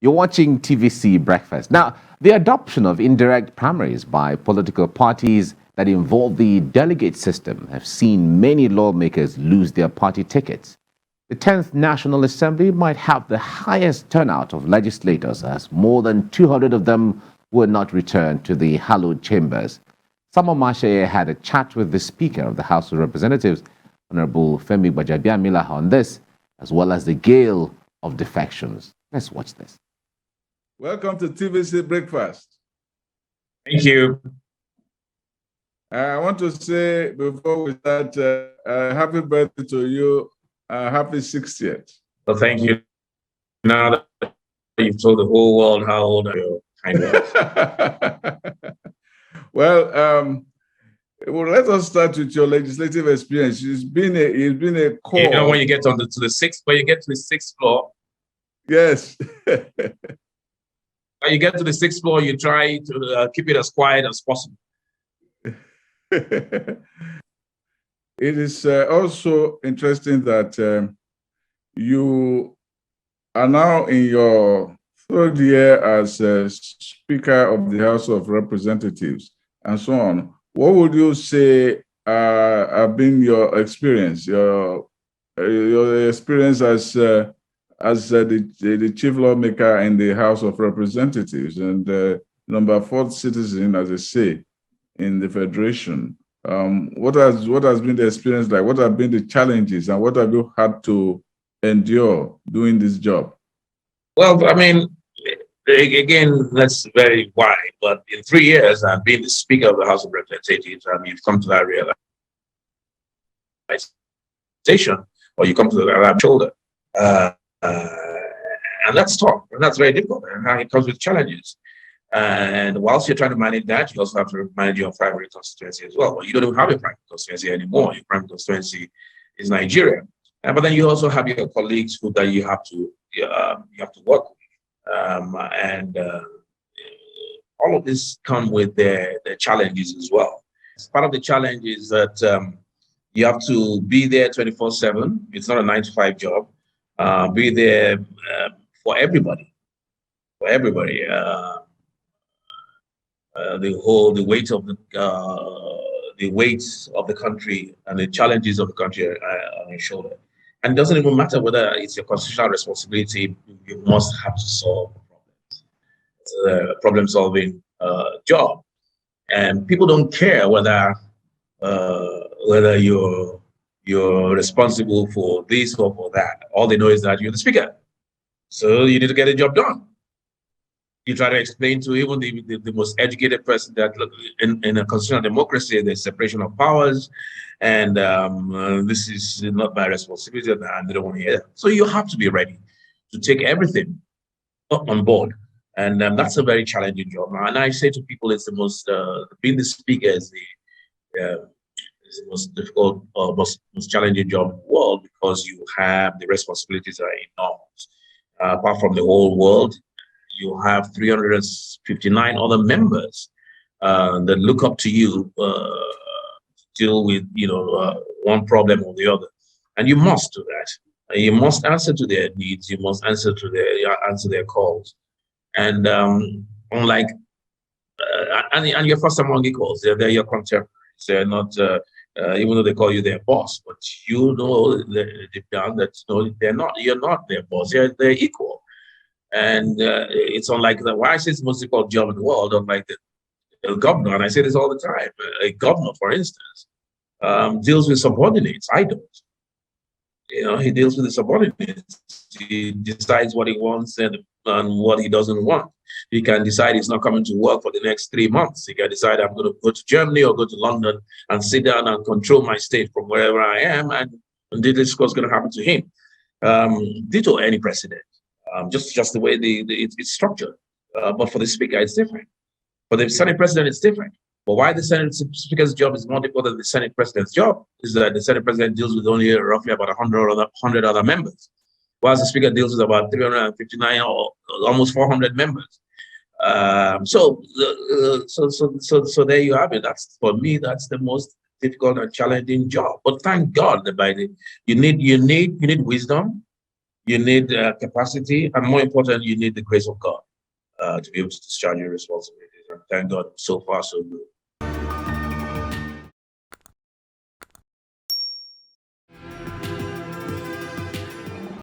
You're watching TVC Breakfast. Now, the adoption of indirect primaries by political parties that involve the delegate system have seen many lawmakers lose their party tickets. The 10th National Assembly might have the highest turnout of legislators, as more than 200 of them were not returned to the hallowed chambers. Sama Mashaye had a chat with the Speaker of the House of Representatives, Honorable Femi Gbajabiamila, on this, as well as the gale of defections. Let's watch this. Welcome to TVC Breakfast. Thank you. I want to say before we start, happy birthday to you, happy 60th. Well, thank you. Now that you've told the whole world how old I am, kind of. Well, let us start with your legislative experience. It's been a core. You know, when you get to the sixth floor. Yes. When you get to the sixth floor, you try to keep it as quiet as possible. It is also interesting that you are now in your third year as Speaker of the House of Representatives and so on. What would you say have been your experience, your experience as the chief lawmaker in the House of Representatives and number 4th citizen, as I say, in the Federation? What has been the experience like? What have been the challenges, and what have you had to endure doing this job? Well, I mean, again, that's very wide. But in 3 years, I've been the Speaker of the House of Representatives. I mean, you've come to that realization, or you come to that shoulder. And that's tough, and that's very difficult, and it comes with challenges. And whilst you're trying to manage that, you also have to manage your primary constituency as well. Well, you don't even have a primary constituency anymore. Your primary constituency is Nigeria, but then you also have your colleagues that you have to work with, and all of this come with their challenges as well. Part of the challenge is that you have to be there 24/7. It's not a 9-to-5 job. Be there for everybody. The weight of the country and the challenges of the country are on your shoulder. And it doesn't even matter whether it's your constitutional responsibility. You must have to solve problems. It's a problem-solving job, and people don't care whether you're responsible for this or for that. All they know is that you're the Speaker. So you need to get the job done. You try to explain to even the most educated person that in a constitutional democracy, there's separation of powers, and this is not my responsibility, and they don't want to hear that. So you have to be ready to take everything on board. And that's a very challenging job. And I say to people, it's the most, being the Speaker is the most difficult or most challenging job in the world, because you have the responsibilities that are enormous. Apart from the whole world, you have 359 other members that look up to you to deal with, one problem or the other, and you must do that. You must answer to their needs. You must answer their calls, and unlike and you're first among equals. They're your contemporaries. They're not. Even though they call you their boss, but you know deep down that they're not. You're not their boss. They're equal, and it's unlike why I say it's the most difficult job in the world. Unlike the governor, and I say this all the time. A governor, for instance, deals with subordinates. I don't. He deals with the subordinates. He decides what he wants and what he doesn't want. He can decide he's not coming to work for the next 3 months. He can decide I'm going to go to Germany or go to London and sit down and control my state from wherever I am, and this is what's going to happen to him. Ditto any president, just the way it's structured. But for the Speaker, it's different. For the Senate President, it's different. But why the Senate Speaker's job is more difficult than the Senate President's job is that the Senate President deals with only roughly about 100 other members, whilst the Speaker deals with about 359 or almost 400 members. So there you have it. That's, for me, that's the most difficult and challenging job. But thank God that you need wisdom, you need capacity, and more important, you need the grace of God to be able to discharge your responsibilities. And thank God, so far so good.